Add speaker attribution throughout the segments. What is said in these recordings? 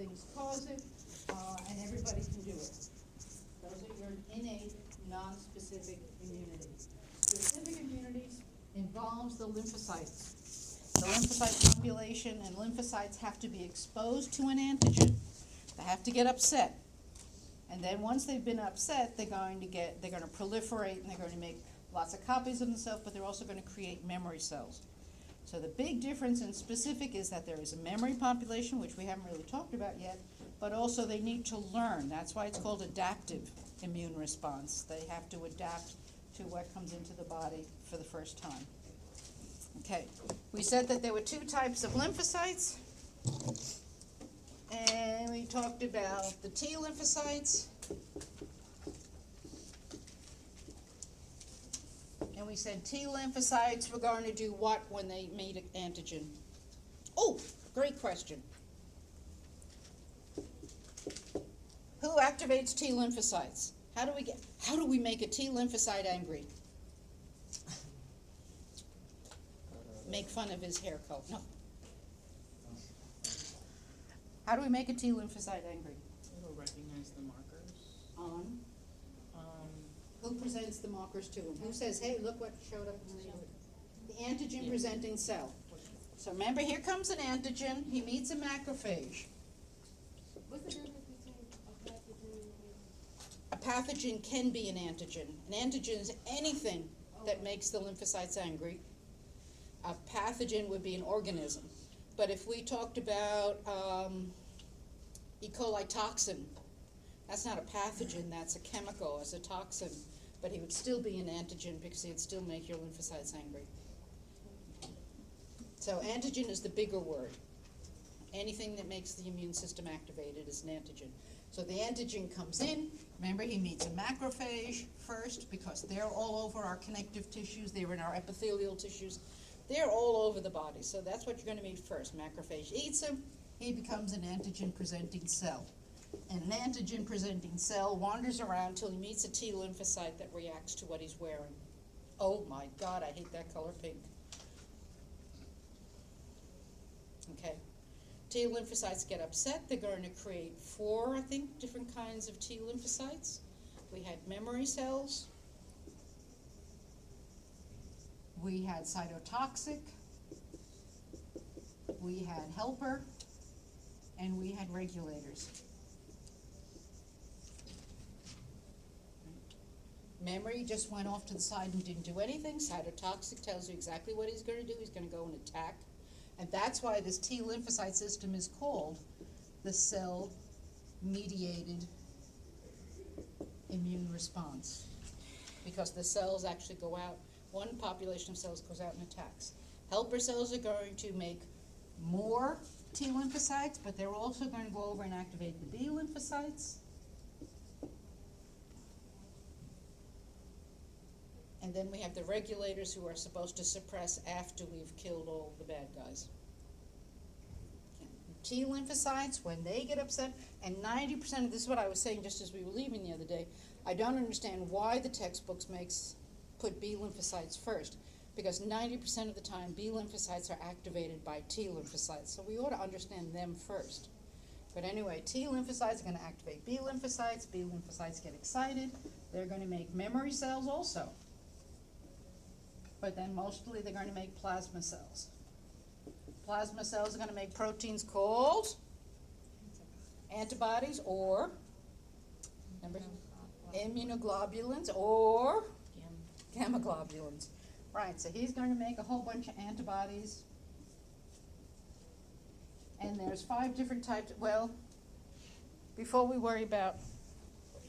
Speaker 1: things cause it, and everybody can do it. Those are your innate, non-specific immunities. Specific immunities involves the lymphocytes. The lymphocyte population and lymphocytes have to be exposed to an antigen. They have to get upset. And then once they've been upset, they're going to proliferate and they're going to make lots of copies of themselves, but they're also going to create memory cells. So the big difference in specific is that there is a memory population, which we haven't really talked about yet, but also they need to learn. That's why it's called adaptive immune response. They have to adapt to what comes into the body for the first time. Okay, we said that there were two types of lymphocytes, and we talked about the T lymphocytes, and we said T lymphocytes were going to do what when they made an antigen? Oh, great question. Who activates T lymphocytes? How do we make a T lymphocyte angry? Make fun of his hair color. No. How do we make a T lymphocyte angry?
Speaker 2: It'll recognize the markers.
Speaker 1: Who presents the markers to him? Who says, hey, look what showed up in the antigen presenting cell? So remember, here comes an antigen. He meets a macrophage.
Speaker 3: What's the difference between a pathogen and
Speaker 1: A pathogen can be an antigen. An antigen is anything that makes the lymphocytes angry. A pathogen would be an organism. But if we talked about E. coli toxin, that's not a pathogen, that's a chemical, it's a toxin. But he would still be an antigen because he would still make your lymphocytes angry. So antigen is the bigger word. Anything that makes the immune system activated is an antigen. So the antigen comes in. Remember, he meets a macrophage first because they're all over our connective tissues. They're in our epithelial tissues. They're all over the body. So that's what you're going to meet first. Macrophage eats him. He becomes an antigen-presenting cell. And an antigen-presenting cell wanders around until he meets a T lymphocyte that reacts to what he's wearing. Oh my God, I hate that color pink. Okay. T lymphocytes get upset. They're going to create 4, I think, different kinds of T lymphocytes. We had memory cells. We had cytotoxic. We had helper. And we had regulators. Memory just went off to the side and didn't do anything. Cytotoxic tells you exactly what he's going to do. He's going to go and attack. And that's why this T lymphocyte system is called the cell-mediated immune response. Because the cells actually go out, one population of cells goes out and attacks. Helper cells are going to make more T lymphocytes, but they're also going to go over and activate the B lymphocytes. And then we have the regulators who are supposed to suppress after we've killed all the bad guys. T lymphocytes, when they get upset, and 90% of this is what I was saying just as we were leaving the other day, I don't understand why the textbooks put B lymphocytes first, because 90% of the time B lymphocytes are activated by T lymphocytes, so we ought to understand them first. But anyway, T lymphocytes are going to activate B lymphocytes get excited, they're going to make memory cells also. But then mostly they're going to make plasma cells. Plasma cells are going to make proteins called antibodies or immunoglobulins or gamma globulins. Right, so he's going to make a whole bunch of antibodies. And there's 5 different types. Well, before we worry about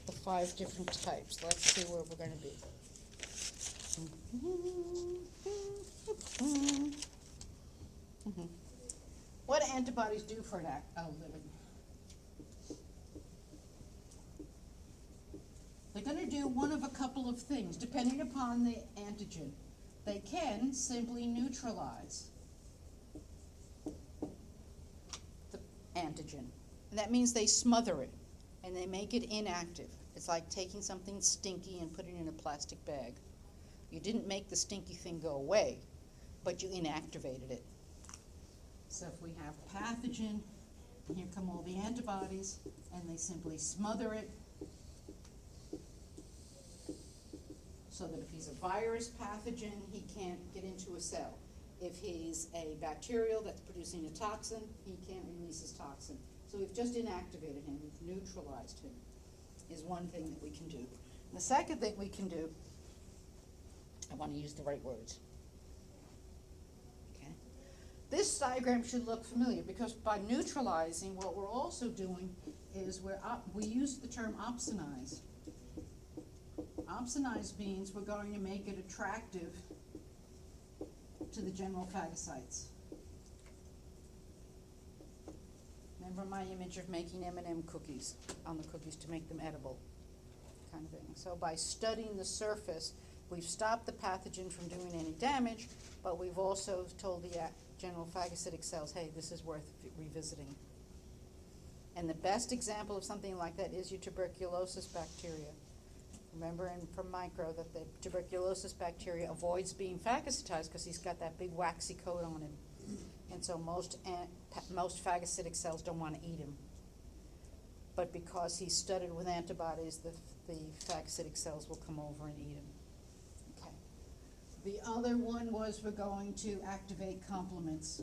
Speaker 1: the 5 different types, let's see where we're going to be. What do antibodies do for a living? They're going to do one of a couple of things, depending upon the antigen. They can simply neutralize the antigen. And that means they smother it, and they make it inactive. It's like taking something stinky and putting it in a plastic bag. You didn't make the stinky thing go away, but you inactivated it. So if we have pathogen, here comes them all the antibodies, and they simply smother it so that if he's a virus pathogen, he can't get into a cell. If he's a bacterial that's producing a toxin, he can't release his toxin. So we've just inactivated him, we've neutralized him, is one thing that we can do. And the second thing we can do, I want to use the right words. Okay. This diagram should look familiar because by neutralizing, what we're also doing is we use the term opsonize. Opsonize means we're going to make it attractive to the general phagocytes. Remember my image of making M&M cookies on the cookies to make them edible, kind of thing. So by studying the surface, we've stopped the pathogen from doing any damage, but we've also told the general phagocytic cells, hey, this is worth revisiting. And the best example of something like that is your tuberculosis bacteria. Remember from micro that the tuberculosis bacteria avoids being phagocytized because he's got that big waxy coat on him. And so most phagocytic cells don't want to eat him. But because he's studded with antibodies, the phagocytic cells will come over and eat him. Okay. The other one was we're going to activate complements.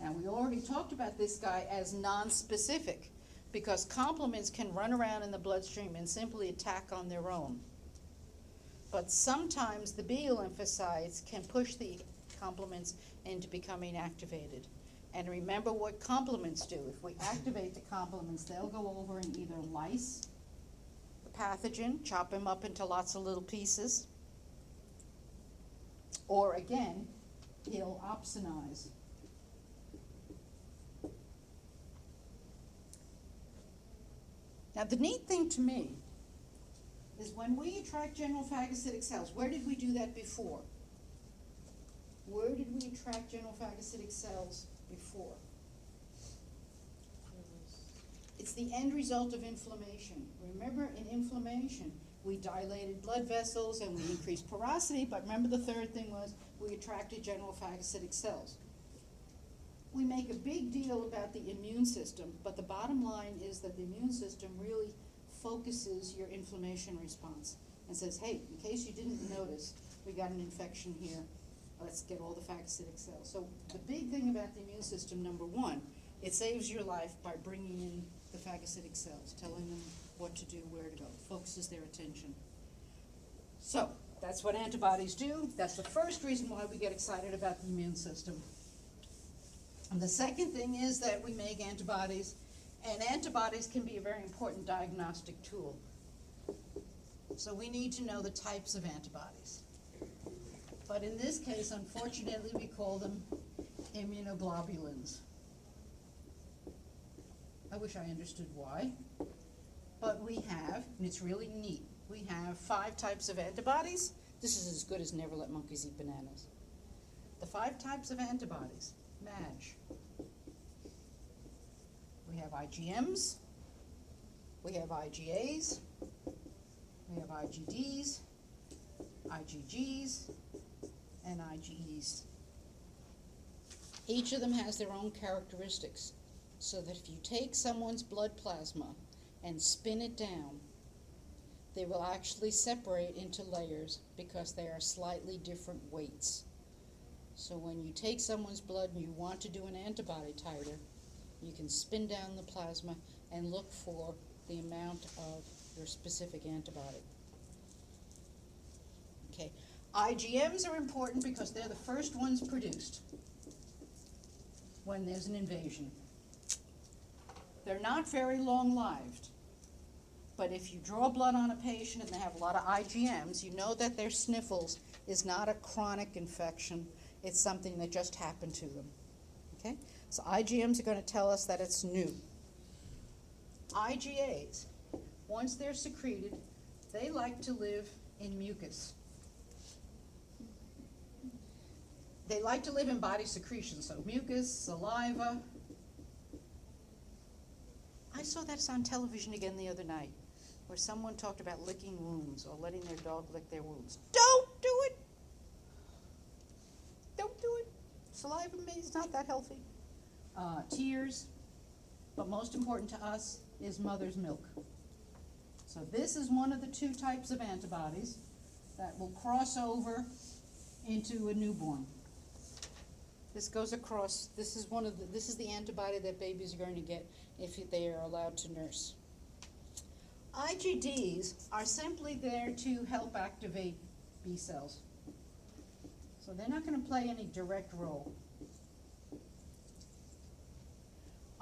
Speaker 1: Now, we already talked about this guy as non-specific because complements can run around in the bloodstream and simply attack on their own. But sometimes the B lymphocytes can push the complements into becoming activated. And remember what complements do. If we activate the complements, they'll go over and either lyse the pathogen, chop him up into lots of little pieces, or again, he'll opsonize. Now, the neat thing to me is when we attract general phagocytic cells, where did we do that before? Where did we attract general phagocytic cells before? It's the end result of inflammation. Remember, in inflammation, we dilated blood vessels and we increased porosity, but remember the third thing was we attracted general phagocytic cells. We make a big deal about the immune system, but the bottom line is that the immune system really focuses your inflammation response and says, hey, in case you didn't notice, we got an infection here. Let's get all the phagocytic cells. So the big thing about the immune system, number one, it saves your life by bringing in the phagocytic cells, telling them what to do, where to go, focuses their attention. So that's what antibodies do. That's the first reason why we get excited about the immune system. And the second thing is that we make antibodies, and antibodies can be a very important diagnostic tool. So we need to know the types of antibodies. But in this case, unfortunately, we call them immunoglobulins. I wish I understood why. But we have, and it's really neat, we have 5 types of antibodies. This is as good as never let monkeys eat bananas. The 5 types of antibodies. MAJ. We have IgMs, we have IgAs, we have IgDs, IgGs, and IgEs. Each of them has their own characteristics, so that if you take someone's blood plasma and spin it down, they will actually separate into layers because they are slightly different weights. So when you take someone's blood and you want to do an antibody titer, you can spin down the plasma and look for the amount of your specific antibody. Okay, IgMs are important because they're the first ones produced when there's an invasion. They're not very long-lived, but if you draw blood on a patient and they have a lot of IgMs, you know that their sniffles is not a chronic infection. It's something that just happened to them, okay? So IgMs are going to tell us that it's new. IgAs, once they're secreted, they like to live in mucus. They like to live in body secretion, so mucus, saliva. I saw that on television again the other night, where someone talked about licking wounds or letting their dog lick their wounds. Don't do it! Saliva is not that healthy. Tears, but most important to us is mother's milk. So this is one of the two types of antibodies that will cross over into a newborn. This goes across, this is the antibody that babies are going to get if they are allowed to nurse. IgDs are simply there to help activate B cells. So they're not going to play any direct role.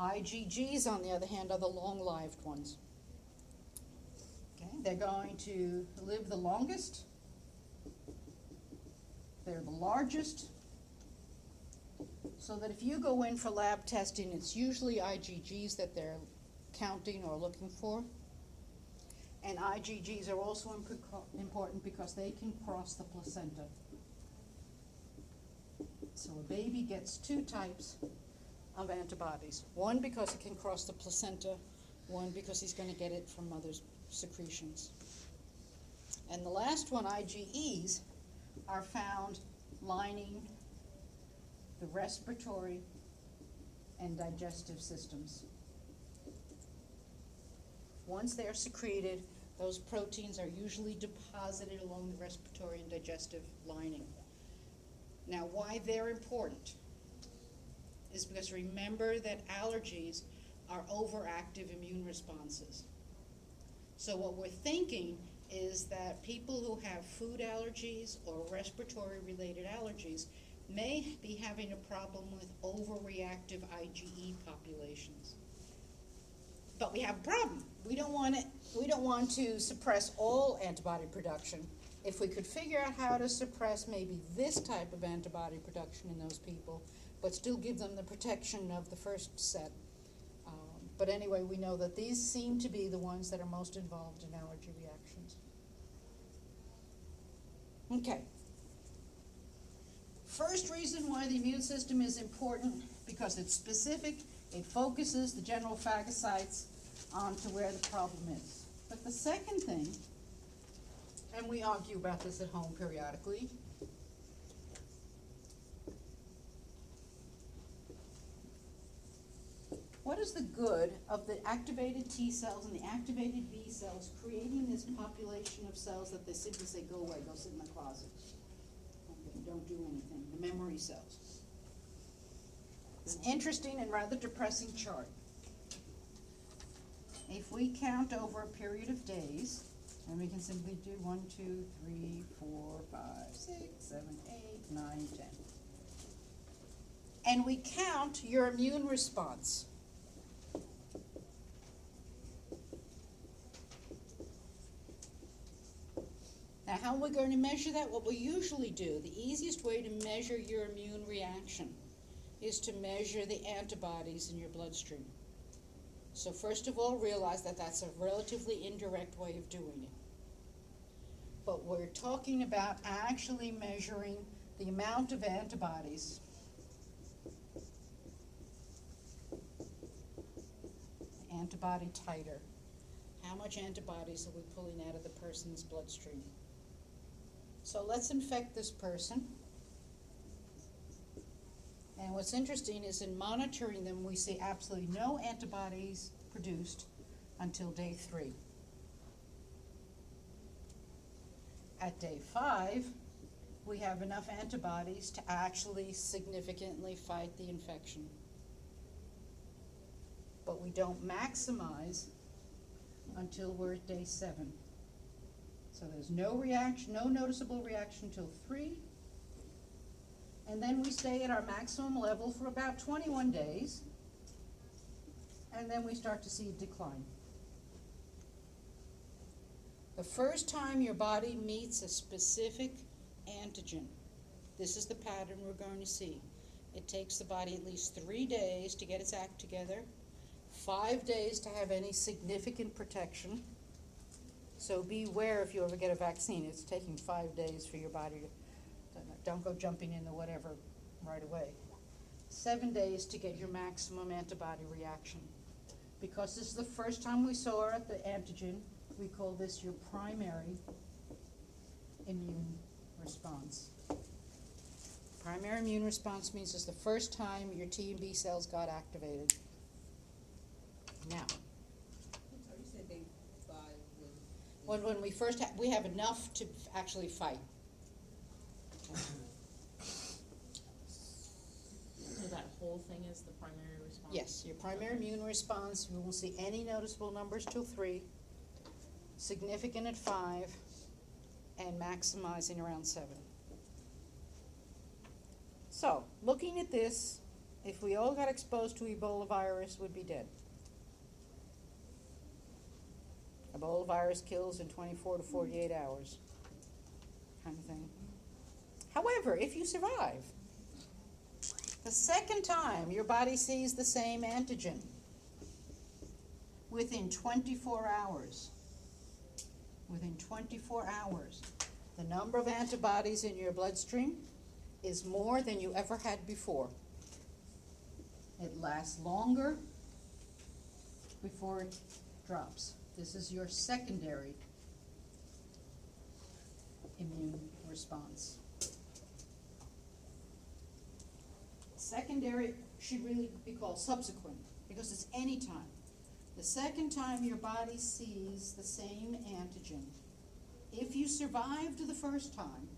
Speaker 1: IgGs, on the other hand, are the long-lived ones. Okay, they're going to live the longest. They're the largest. So that if you go in for lab testing, it's usually IgGs that they're counting or looking for. And IgGs are also important because they can cross the placenta. So a baby gets two types of antibodies. One because it can cross the placenta, one because he's going to get it from mother's secretions. And the last one, IgEs, are found lining the respiratory and digestive systems. Once they are secreted, those proteins are usually deposited along the respiratory and digestive lining. Now, why they're important is because remember that allergies are overactive immune responses. So what we're thinking is that people who have food allergies or respiratory-related allergies may be having a problem with overreactive IgE populations. But we have a problem. We don't want to suppress all antibody production. If we could figure out how to suppress maybe this type of antibody production in those people, but still give them the protection of the first set. But anyway, we know that these seem to be the ones that are most involved in allergy reactions. Okay. First reason why the immune system is important, because it's specific, it focuses the general phagocytes onto where the problem is. But the second thing, and we argue about this at home periodically, what is the good of the activated T cells and the activated B cells creating this population of cells that they simply say, go away, go sit in the closet? Okay, don't do anything, the memory cells. It's an interesting and rather depressing chart. If we count over a period of days, and we can simply do 1, 2, 3, 4, 5, 6, 7, 8, 9, 10. And we count your immune response. Now, how are we going to measure that? What we usually do, the easiest way to measure your immune reaction is to measure the antibodies in your bloodstream. So first of all, realize that that's a relatively indirect way of doing it. But we're talking about actually measuring the amount of antibodies. Antibody titer. How much antibodies are we pulling out of the person's bloodstream? So let's infect this person. And what's interesting is in monitoring them, we see absolutely no antibodies produced until day 3. At day 5, we have enough antibodies to actually significantly fight the infection. But we don't maximize until we're at day 7. So there's no reaction, no noticeable reaction until 3. And then we stay at our maximum level for about 21 days. And then we start to see a decline. The first time your body meets a specific antigen, this is the pattern we're going to see. It takes the body at least 3 days to get its act together, 5 days to have any significant protection. So beware if you ever get a vaccine. It's taking 5 days for your body to, don't go jumping into whatever right away. 7 days to get your maximum antibody reaction. Because this is the first time we saw the antigen, we call this your primary immune response. primary immune response means it's the first time your T and B cells got activated. Now,
Speaker 3: So you said they buy
Speaker 1: when we first we have enough to actually fight.
Speaker 2: So that whole thing is the primary response?
Speaker 1: Yes, your primary immune response, we won't see any noticeable numbers till 3, significant at 5, and maximizing around 7. So, looking at this, if we all got exposed to Ebola virus, we'd be dead. Ebola virus kills in 24 to 48 hours, kind of thing. However, if you survive, the second time your body sees the same antigen, within 24 hours, the number of antibodies in your bloodstream is more than you ever had before. It lasts longer before it drops. This is your secondary immune response. Secondary should really be called subsequent, because it's any time. The second time your body sees the same antigen, if you survived the first time,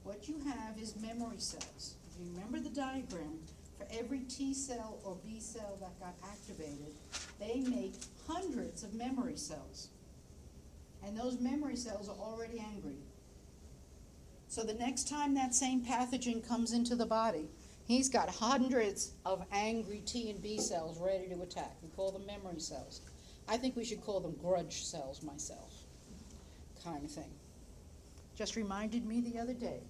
Speaker 1: what you have is memory cells. If you remember the diagram, for every T cell or B cell that got activated, they make hundreds of memory cells. And those memory cells are already angry. So the next time that same pathogen comes into the body, he's got hundreds of angry T and B cells ready to attack. We call them memory cells. I think we should call them grudge cells myself, kind of thing. Just reminded me the other day,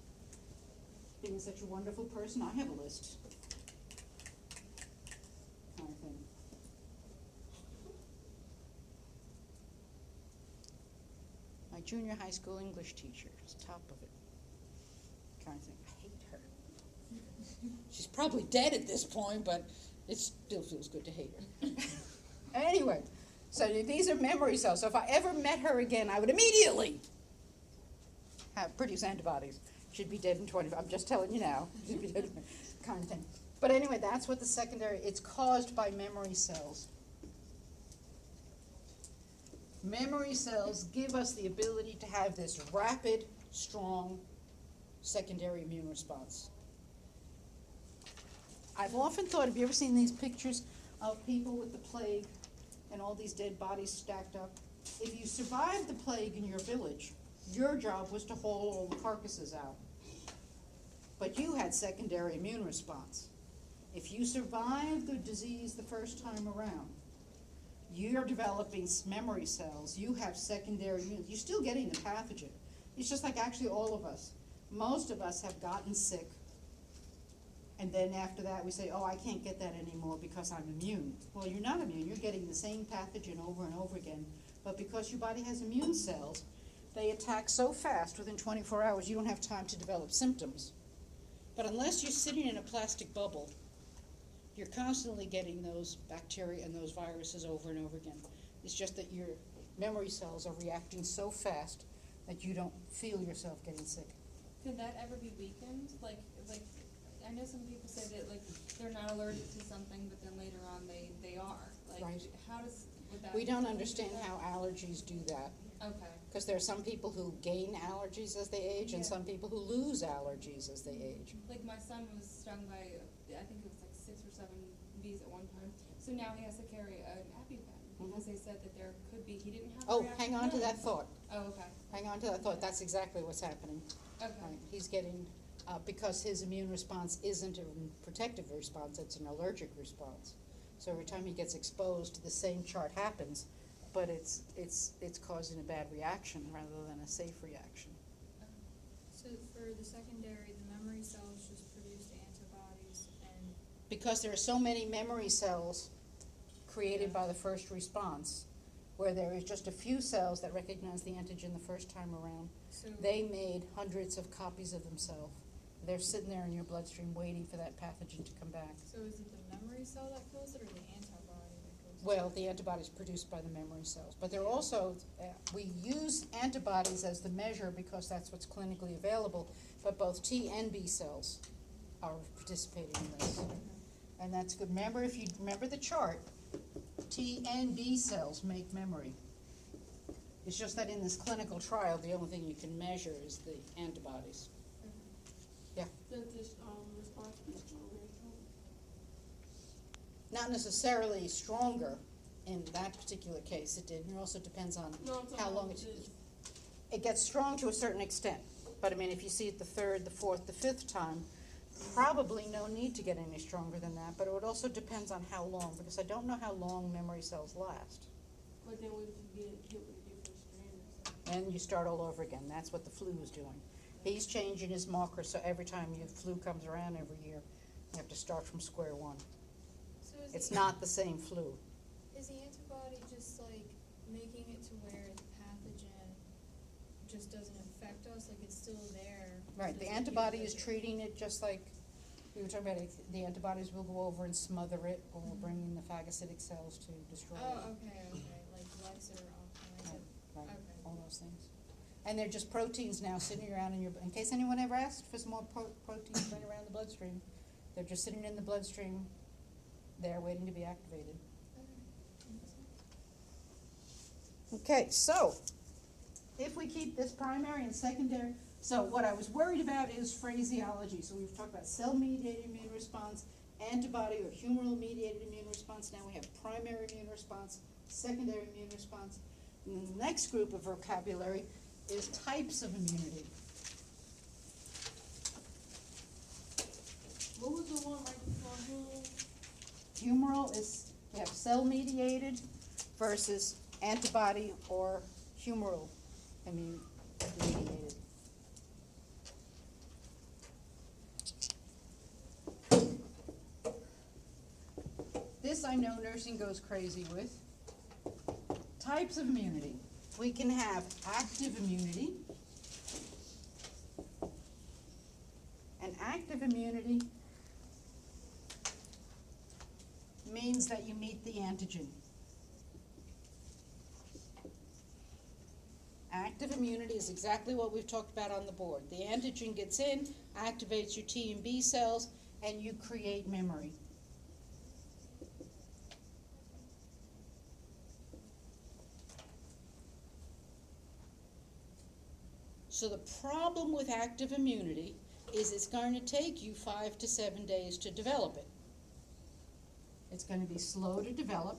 Speaker 1: being such a wonderful person, I have a list, kind of thing. My junior high school English teacher is top of it, kind of thing. I hate her. She's probably dead at this point, but it still feels good to hate her. Anyway, so these are memory cells. So if I ever met her again, I would immediately produce antibodies. She'd be dead in 20. I'm just telling you now. She'd be dead, kind of thing. But anyway, that's what the secondary. It's caused by memory cells. Memory cells give us the ability to have this rapid, strong secondary immune response. I've often thought, have you ever seen these pictures of people with the plague and all these dead bodies stacked up? If you survived the plague in your village, your job was to haul all the carcasses out. But you had secondary immune response. If you survived the disease the first time around, you're developing memory cells. You have secondary immune. You're still getting the pathogen. It's just like actually all of us. Most of us have gotten sick. And then after that we say, oh, I can't get that anymore because I'm immune. Well, you're not immune. You're getting the same pathogen over and over again. But because your body has immune cells, they attack so fast within 24 hours you don't have time to develop symptoms. But unless you're sitting in a plastic bubble, you're constantly getting those bacteria and those viruses over and over again. It's just that your memory cells are reacting so fast that you don't feel yourself getting sick.
Speaker 3: Could that ever be weakened? Like, I know some people say that, like, they're not allergic to something, but then later on they are. Like,
Speaker 1: Right.
Speaker 3: How does, would that?
Speaker 1: We don't understand how allergies do that.
Speaker 3: Okay.
Speaker 1: Because there are some people who gain allergies as they age and
Speaker 3: Yeah.
Speaker 1: some people who lose allergies as they age.
Speaker 3: Like, my son was stung by, I think it was like 6 or 7 bees at one time. So now he has to carry an Ap2 because they said that there could be, he didn't have a
Speaker 1: Oh,
Speaker 3: reaction.
Speaker 1: hang on to that thought.
Speaker 3: Oh, okay.
Speaker 1: Hang on to that thought. That's exactly what's happening.
Speaker 3: Okay.
Speaker 1: Right. He's getting, because his immune response isn't a protective response, it's an allergic response. So every time he gets exposed, the same chart happens, but it's causing a bad reaction rather than a safe reaction.
Speaker 4: So for the secondary, the memory cells just produce the antibodies and
Speaker 1: Because there are so many memory cells created by the first response, where there is just a few cells that recognize the antigen the first time around,
Speaker 4: so
Speaker 1: they made hundreds of copies of themselves. They're sitting there in your bloodstream waiting for that pathogen to come back.
Speaker 4: so is it the memory cell that kills it or the antibody that kills it?
Speaker 1: Well, the antibodies produced by the memory cells, but they're also, we use antibodies as the measure because that's what's clinically available, but both T and B cells are participating in this. And that's good. Remember, if you remember the chart, T and B cells make memory. It's just that in this clinical trial, the only thing you can measure is the antibodies.
Speaker 5: Does this, response be stronger?
Speaker 1: Not necessarily stronger in that particular case, it did. It also depends on
Speaker 5: No, I'm talking
Speaker 1: how long
Speaker 5: about
Speaker 1: it gets strong to a certain extent. But I mean, if you see it the third, the fourth, the fifth time, probably no need to get any stronger than that, but it would also depends on how long, because I don't know how long memory cells last.
Speaker 5: But then what if you get hit with a different strain or something?
Speaker 1: And you start all over again. That's what the flu is doing. He's changing his marker, so every time your flu comes around every year, you have to start from square one.
Speaker 4: So
Speaker 1: It's not the same flu.
Speaker 4: is the antibody just like making it to where the pathogen just doesn't affect us, like it's still there?
Speaker 1: Right, the
Speaker 4: doesn't
Speaker 1: antibody
Speaker 4: get
Speaker 1: is
Speaker 4: it?
Speaker 1: treating it just like we were talking about. The antibodies will go over and smother it, or will bring in the phagocytic cells to destroy
Speaker 4: Oh,
Speaker 1: it.
Speaker 4: okay, like Lex or Optimize it.
Speaker 1: Right,
Speaker 4: Okay.
Speaker 1: all those things. And they're just proteins now sitting around in case anyone ever asked for some more proteins running around the bloodstream, they're just sitting in the bloodstream, there waiting to be activated. Okay, so, if we keep this primary and secondary, so what I was worried about is phraseology. So we've talked about cell-mediated immune response, antibody or humoral-mediated immune response. Now we have primary immune response, secondary immune response. And the next group of vocabulary is types of immunity.
Speaker 5: What was the one right before him?
Speaker 1: Humoral is, we have cell-mediated versus antibody or humoral immune mediated. This I know nursing goes crazy with. Types of immunity. We can have active immunity. And active immunity means that you meet the antigen. Active immunity is exactly what we've talked about on the board. The antigen gets in, activates your T and B cells, and you create memory. So the problem with active immunity is it's going to take you 5 to 7 days to develop it. It's going to be slow to develop.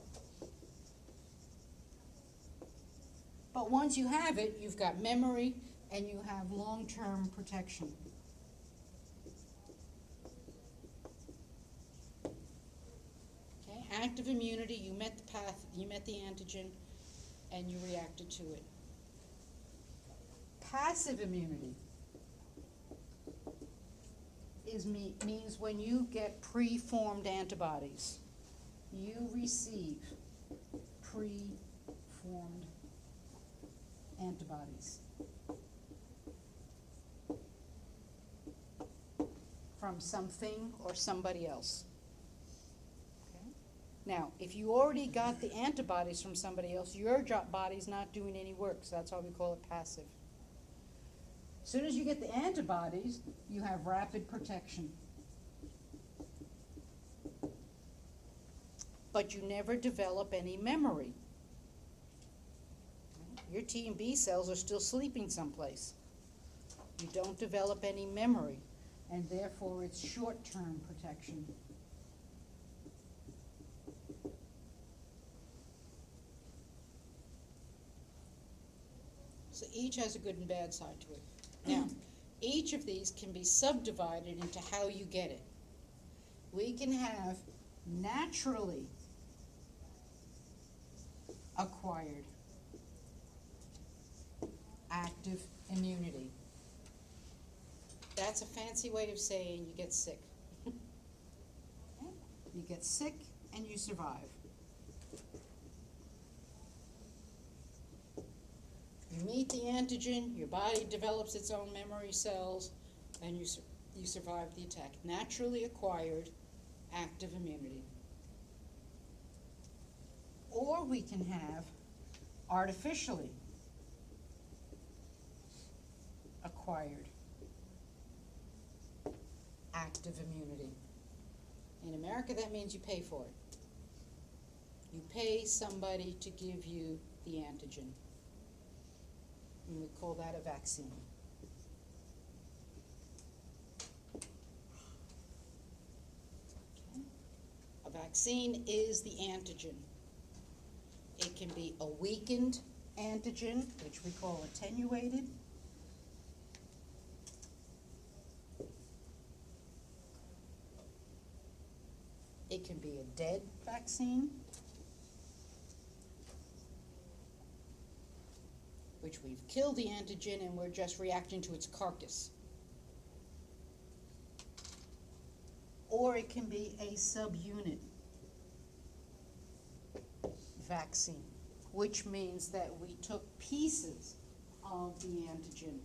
Speaker 1: But once you have it, you've got memory and you have long-term protection. Okay, active immunity, you met the path, you met the antigen, and you reacted to it. Passive immunity means when you get preformed antibodies. You receive preformed antibodies from something or somebody else. Okay? Now, if you already got the antibodies from somebody else, your body's not doing any work, so that's why we call it passive. As soon as you get the antibodies, you have rapid protection. But you never develop any memory. Your T and B cells are still sleeping someplace. You don't develop any memory, and therefore it's short-term protection. So each has a good and bad side to it. Now, each of these can be subdivided into how you get it. We can have naturally acquired active immunity. That's a fancy way of saying you get sick. Okay? You get sick and you survive. You meet the antigen, your body develops its own memory cells, and you survive the attack. Naturally acquired active immunity. Or we can have artificially acquired active immunity. In America, that means you pay for it. You pay somebody to give you the antigen. And we call that a vaccine. Okay. A vaccine is the antigen. It can be a weakened antigen, which we call attenuated. It can be a dead vaccine, which we've killed the antigen and we're just reacting to its carcass. Or it can be a subunit vaccine, which means that we took pieces of the antigen,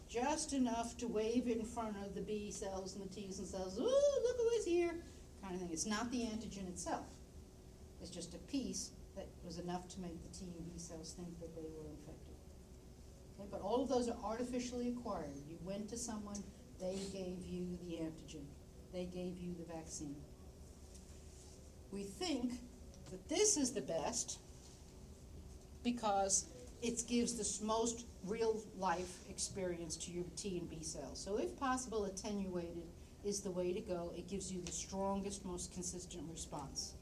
Speaker 1: just enough to wave in front of the B cells and the T cells, ooh, look who is here, kind of thing. It's not the antigen itself. It's just a piece that was enough to make the T and B cells think that they were infected. Okay, but all of those are artificially acquired. You went to someone, they gave you the antigen. They gave you the vaccine. We think that this is the best because it gives the most real life experience to your T and B cells. So if possible, attenuated is the way to go. It gives you the strongest, most consistent response.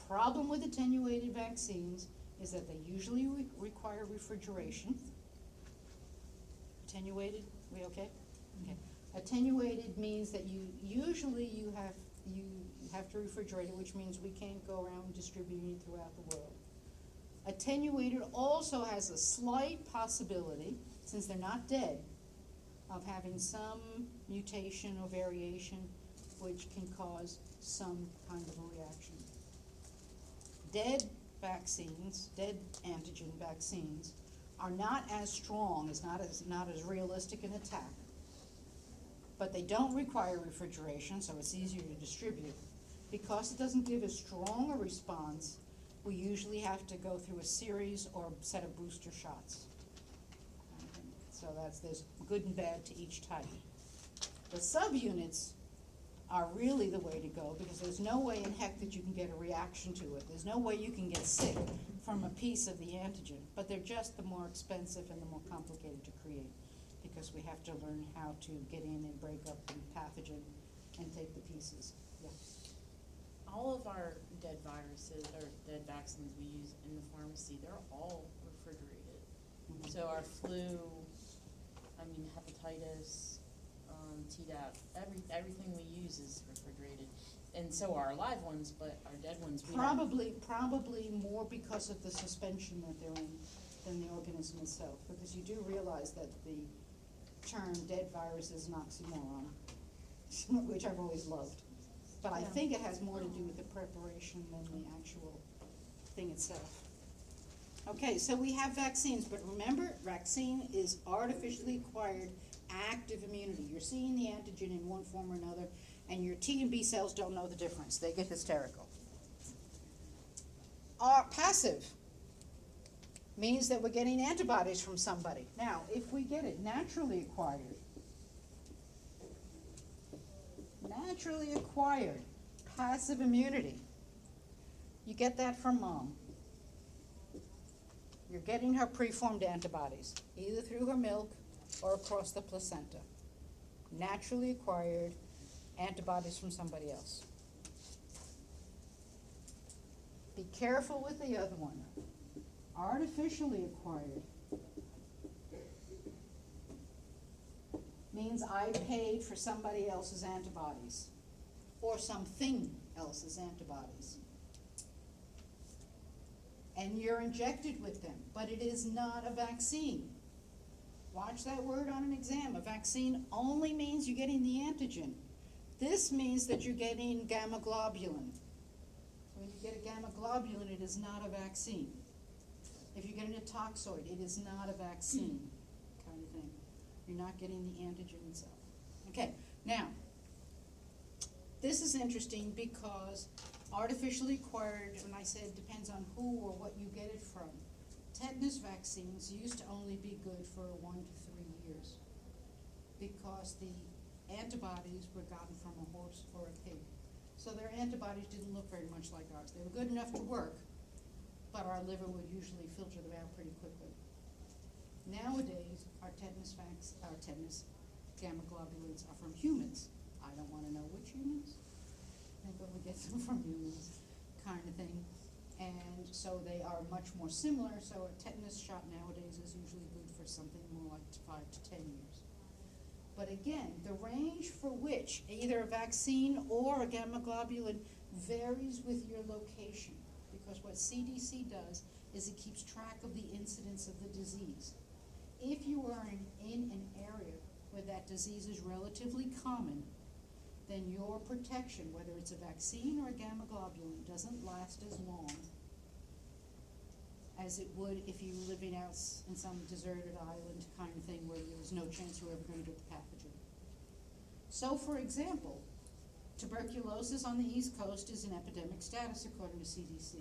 Speaker 1: Problem with attenuated vaccines is that they usually require refrigeration. Attenuated, we okay? Okay. Attenuated means that you have to refrigerate it, which means we can't go around distributing it throughout the world. Attenuated also has a slight possibility, since they're not dead, of having some mutation or variation which can cause some kind of a reaction. Dead vaccines, dead antigen vaccines, are not as strong, not as realistic an attack, but they don't require refrigeration, so it's easier to distribute. Because it doesn't give as strong a response, we usually have to go through a series or a set of booster shots. So there's good and bad to each type. The subunits are really the way to go because there's no way in heck that you can get a reaction to it. There's no way you can get sick from a piece of the antigen, but they're just the more expensive and the more complicated to create because we have to learn how to get in and break up the pathogen and take the pieces. Yeah.
Speaker 2: All of our dead viruses or dead vaccines we use in the pharmacy, they're all refrigerated.
Speaker 1: Mhm.
Speaker 2: So our flu, hepatitis, Tdap, everything we use is refrigerated. And so are our live ones, but our dead ones we don't.
Speaker 1: Probably more because of the suspension that they're in than the organism itself, because you do realize that the term dead virus is an oxymoron, which I've always loved. But I think it has more to do with the preparation than the actual thing itself. Okay, so we have vaccines, but remember, vaccine is artificially acquired active immunity. You're seeing the antigen in one form or another, and your T and B cells don't know the difference. They get hysterical. Our passive means that we're getting antibodies from somebody. Now, if we get it naturally acquired, passive immunity, you get that from mom. You're getting her preformed antibodies, either through her milk or across the placenta. Naturally acquired antibodies from somebody else. Be careful with the other one. Artificially acquired means I paid for somebody else's antibodies or something else's antibodies. And you're injected with them, but it is not a vaccine. Watch that word on an exam. A vaccine only means you're getting the antigen. This means that you're getting gamma globulin. When you get a gamma globulin, it is not a vaccine. If you're getting a toxoid, it is not a vaccine, kind of thing. You're not getting the antigen itself. Okay, now, this is interesting because artificially acquired, when I said depends on who or what you get it from, tetanus vaccines used to only be good for 1 to 3 years because the antibodies were gotten from a horse or a pig. So their antibodies didn't look very much like ours. They were good enough to work, but our liver would usually filter them out pretty quickly. Nowadays, our tetanus gamma globulins are from humans. I don't wanna know which humans. I think we get them from humans, kind of thing. And so they are much more similar, so a tetanus shot nowadays is usually good for something more like 5 to 10 years. But again, the range for which either a vaccine or a gamma globulin varies with your location, because what CDC does is it keeps track of the incidence of the disease. If you are in an area where that disease is relatively common, then your protection, whether it's a vaccine or a gamma globulin, doesn't last as long as it would if you were living out in some deserted island kind of thing where there's no chance you're ever going to get the pathogen. So, for example, tuberculosis on the East Coast is an epidemic status according to CDC.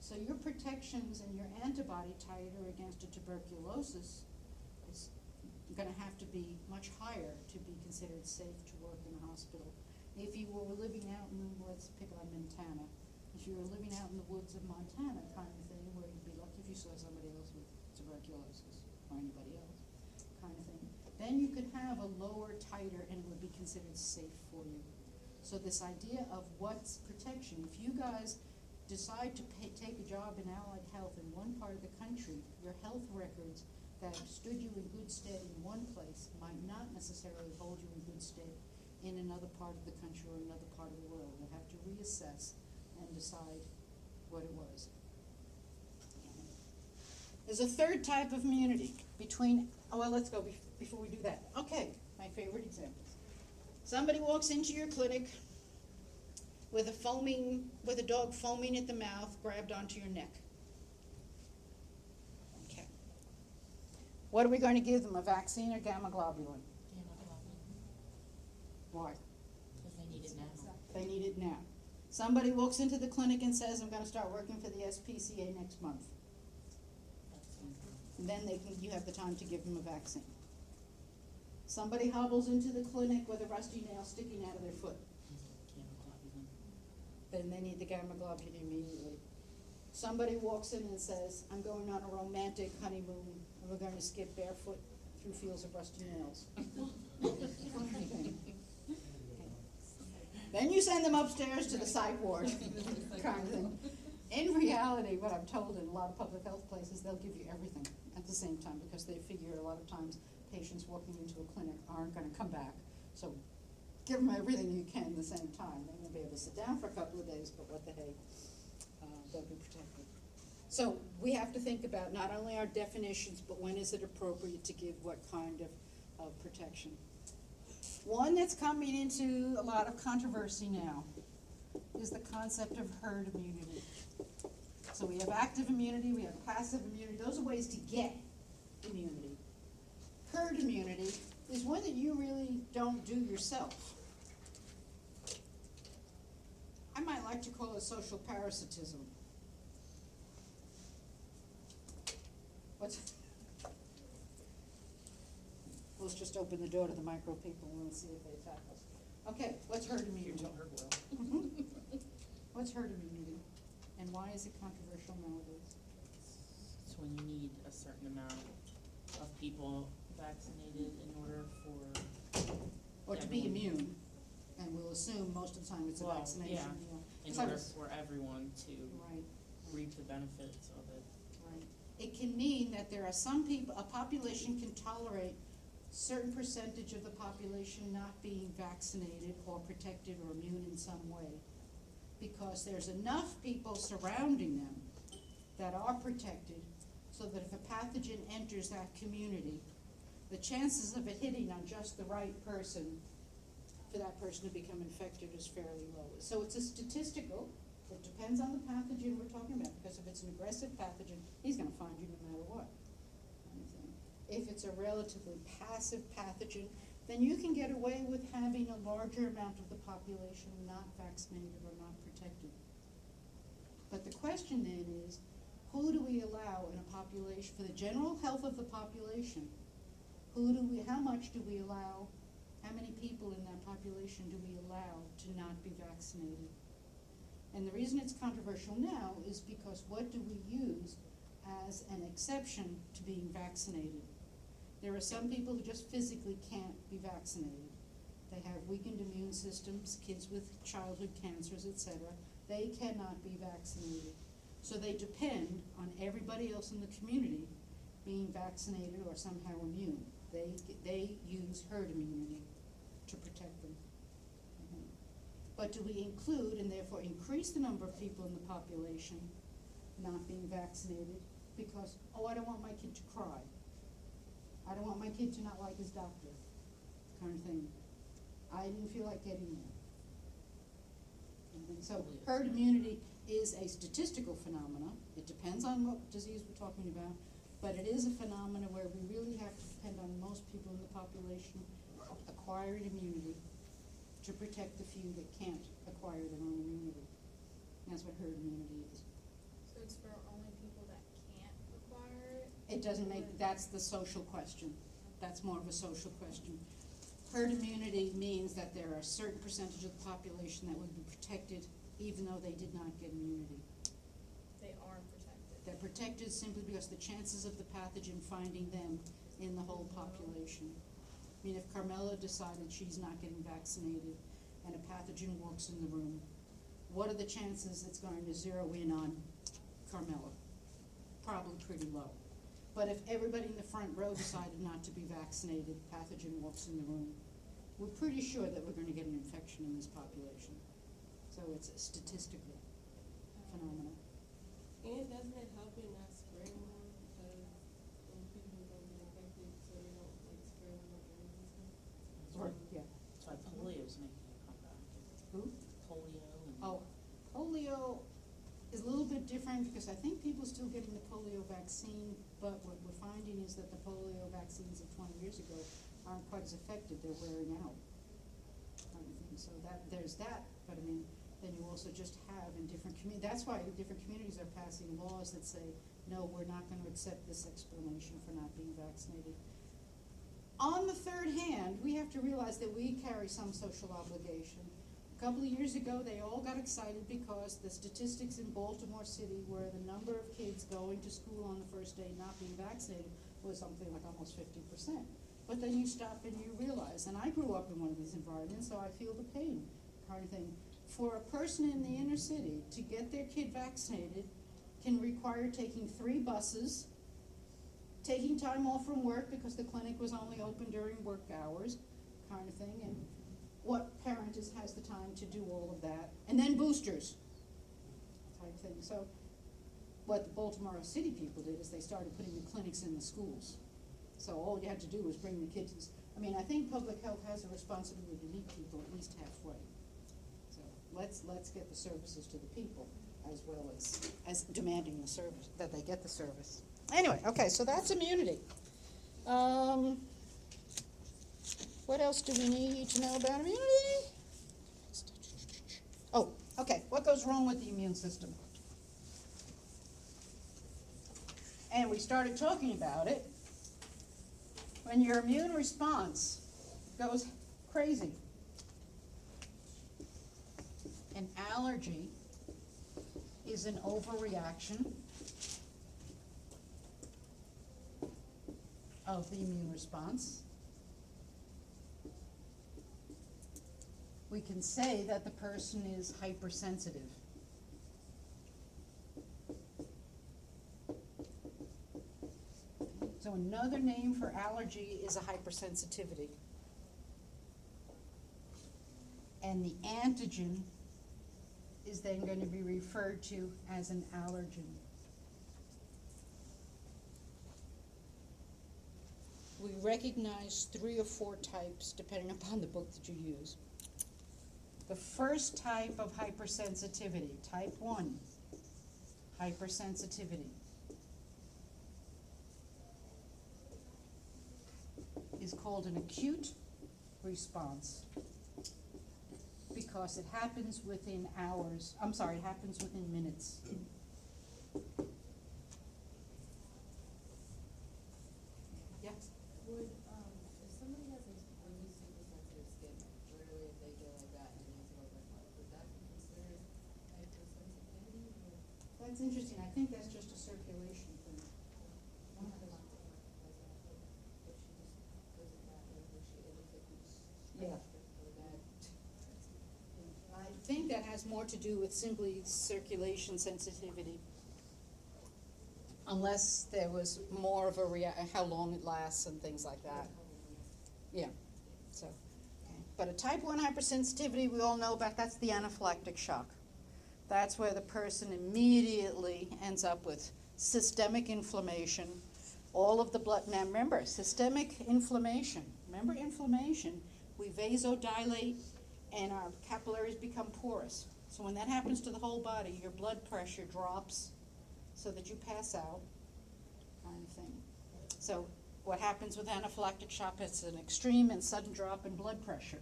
Speaker 1: So your protections and your antibody titer against a tuberculosis is going to have to be much higher to be considered safe to work in a hospital. If you were living out in, let's pick on Montana, if you were living out in the woods of Montana kind of thing, where you'd be lucky if you saw somebody else with tuberculosis or anybody else kind of thing, then you could have a lower titer and it would be considered safe for you. So this idea of what's protection, if you guys decide to take a job in allied health in one part of the country, your health records that stood you in good stead in one place might not necessarily hold you in good stead in another part of the country or another part of the world. You'll have to reassess and decide what it was. There's a third type of immunity between, oh, well, let's go before we do that. Okay, my favorite example. Somebody walks into your clinic with a dog foaming at the mouth, grabbed onto your neck. Okay. What are we going to give them, a vaccine or gamma globulin?
Speaker 2: Gamma globulin,
Speaker 1: Why?
Speaker 2: because they need it now.
Speaker 1: They need it now. Somebody walks into the clinic and says, I'm going to start working for the SPCA next month. And then you have the time to give them a vaccine. Somebody hobbles into the clinic with a rusty nail sticking out of their foot.
Speaker 2: Gamma globulin.
Speaker 1: Then they need the gamma globulin immediately. Somebody walks in and says, I'm going on a romantic honeymoon, and we're going to skip barefoot through fields of rusty nails. Then you send them upstairs to the psych ward, kind of thing. In reality, what I'm told in a lot of public health places, they'll give you everything at the same time, because they figure a lot of times patients walking into a clinic aren't going to come back. So give them everything you can at the same time. They won't be able to sit down for a couple of days, but what the hey, they'll be protected. So we have to think about not only our definitions, but when is it appropriate to give what kind of protection. One that's coming into a lot of controversy now is the concept of herd immunity. So we have active immunity, we have passive immunity. Those are ways to get immunity. Herd immunity is one that you really don't do yourself. I might like to call it social parasitism. Let's just open the door to the micro people and we'll see if they attack us. Okay, what's herd immunity? What's herd immunity? And why is it controversial nowadays?
Speaker 2: It's when you need a certain amount of people vaccinated in order for.
Speaker 1: Or to be
Speaker 2: everyone-
Speaker 1: immune, and we'll assume most of the time it's a
Speaker 2: Well,
Speaker 1: vaccination,
Speaker 2: yeah,
Speaker 1: you know.
Speaker 2: In
Speaker 1: So
Speaker 2: order
Speaker 1: it's-
Speaker 2: for everyone to
Speaker 1: Right,
Speaker 2: reap the benefits of it.
Speaker 1: right. It can mean that there are some people, a population can tolerate certain percentage of the population not being vaccinated or protected or immune in some way, because there's enough people surrounding them that are protected, so that if a pathogen enters that community, the chances of it hitting on just the right person for that person to become infected is fairly low. So it's a statistical, it depends on the pathogen we're talking about, because if it's an aggressive pathogen, he's gonna find you no matter what, kind of thing. If it's a relatively passive pathogen, then you can get away with having a larger amount of the population not vaccinated or not protected. But the question then is, who do we allow in a population, for the general health of the population, how much do we allow, how many people in population do we allow to not be vaccinated? And the reason it's controversial now is because what do we use as an exception to being vaccinated? There are some people who just physically can't be vaccinated. They have weakened immune systems, kids with childhood cancers, etc. They cannot be vaccinated. So they depend on everybody else in the community being vaccinated or somehow immune. They use herd immunity to protect them. But do we include and therefore increase the number of people in the population not being vaccinated because, oh, I don't want my kid to cry. I don't want my kid to not like his doctor, kind of thing. I didn't feel like getting there. And so herd immunity is a statistical phenomena. It depends on what disease we're talking about, but it is a phenomena where we really have to depend on most people in the population acquiring immunity to protect the few that can't acquire their own immunity. And that's what herd immunity is.
Speaker 4: So it's for only people that can't acquire it?
Speaker 1: It doesn't make, that's the social question. That's more of a social question. Herd immunity means that there are a certain percentage of the population that would be protected even though they did not get immunity.
Speaker 4: They are protected.
Speaker 1: They're protected simply because the chances of the pathogen finding them in the whole population. I mean, if Carmela decided she's not getting vaccinated and a pathogen walks in the room, what are the chances it's going to zero in on Carmela? Probably pretty low. But if everybody in the front row decided not to be vaccinated, pathogen walks in the room, we're pretty sure that we're going to get an infection in this population. So it's a statistical phenomenon.
Speaker 5: And doesn't it help it not spread more because those people don't get infected, so they don't like spread more illness and stuff?
Speaker 1: Right, yeah.
Speaker 2: That's why polio's making a comeback.
Speaker 1: Who?
Speaker 2: Polio and.
Speaker 1: Oh, polio is a little bit different because I think people are still getting the polio vaccine, but what we're finding is that the polio vaccines of 20 years ago aren't quite as effective. They're wearing out. Kind of thing. So that there's that, but I mean, then you also just have in different communities. That's why different communities are passing laws that say, no, we're not going to accept this explanation for not being vaccinated. On the third hand, we have to realize that we carry some social obligation. A couple of years ago, they all got excited because the statistics in Baltimore City where the number of kids going to school on the first day not being vaccinated was something like almost 50%. But then you stop and you realize, and I grew up in one of these environments, so I feel the pain kind of thing. For a person in the inner city to get their kid vaccinated can require taking 3 buses, taking time off from work because the clinic was only open during work hours, kind of thing, and what parent has the time to do all of that, and then boosters type thing. So what the Baltimore City people did is they started putting the clinics in the schools. So all you had to do was bring the kids. I mean, I think public health has a responsibility to meet people at least halfway. So let's get the services to the people as well as demanding the service, that they get the service. Anyway, okay, so that's immunity. What else do we need to know about immunity? Oh, okay, what goes wrong with the immune system? And we started talking about it. When your immune response goes crazy, an allergy is an overreaction of the immune response. We can say that the person is hypersensitive. So another name for allergy is a hypersensitivity. And the antigen is then going to be referred to as an allergen. We recognize 3 or 4 types depending upon the book that you use. The first type of hypersensitivity, type 1, hypersensitivity, is called an acute response because it happens within hours, it happens within minutes. Yeah?
Speaker 6: Would, if somebody has a really super sensitive skin, literally if they
Speaker 1: That's interesting, I think that's just a circulation thing. Yeah. I think that has more to do with simply circulation sensitivity. Unless there was more of a how long it lasts and things like that. Yeah, so, okay. But a type 1 hypersensitivity, we all know about, that's the anaphylactic shock. That's where the person immediately ends up with systemic inflammation, all of the blood. Now remember, systemic inflammation. Remember inflammation, we vasodilate and our capillaries become porous. So when that happens to the whole body, your blood pressure drops so that you pass out, kind of thing. So what happens with anaphylactic shock, it's an extreme and sudden drop in blood pressure.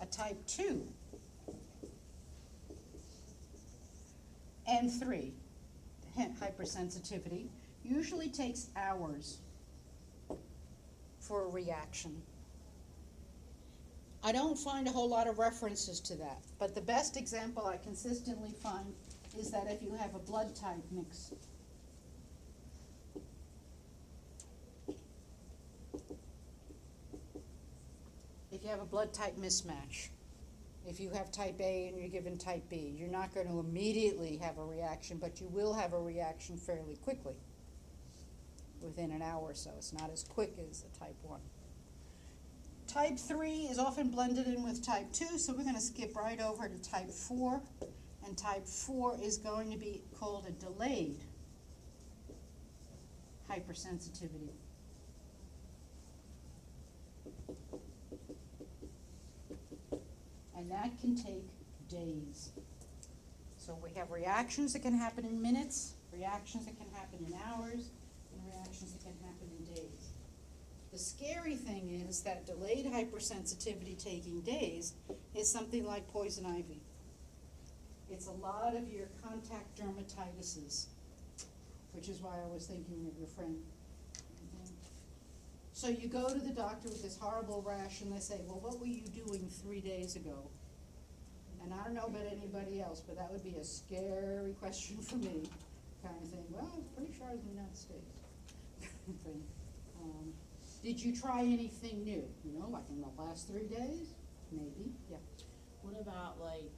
Speaker 1: A type 2 and 3 hypersensitivity usually takes hours for a reaction. I don't find a whole lot of references to that, but the best example I consistently find is that if you have a blood type mix. If you have a blood type mismatch, if you have type A and you're given type B, you're not going to immediately have a reaction, but you will have a reaction fairly quickly, within an hour or so. It's not as quick as a type 1. Type 3 is often blended in with type 2, so we're going to skip right over to type 4. And type 4 is going to be called a delayed hypersensitivity. And that can take days. So we have reactions that can happen in minutes, reactions that can happen in hours, and reactions that can happen in days. The scary thing is that delayed hypersensitivity taking days is something like poison ivy. It's a lot of your contact dermatitises, which is why I was thinking of your friend. So you go to the doctor with this horrible rash and they say, well, what were you doing 3 days ago? And I don't know about anybody else, but that would be a scary question for me, kind of thing. Well, I'm pretty sure I was in the United States. Did you try anything new? You know, like in the last 3 days? Maybe, yeah.
Speaker 2: What about like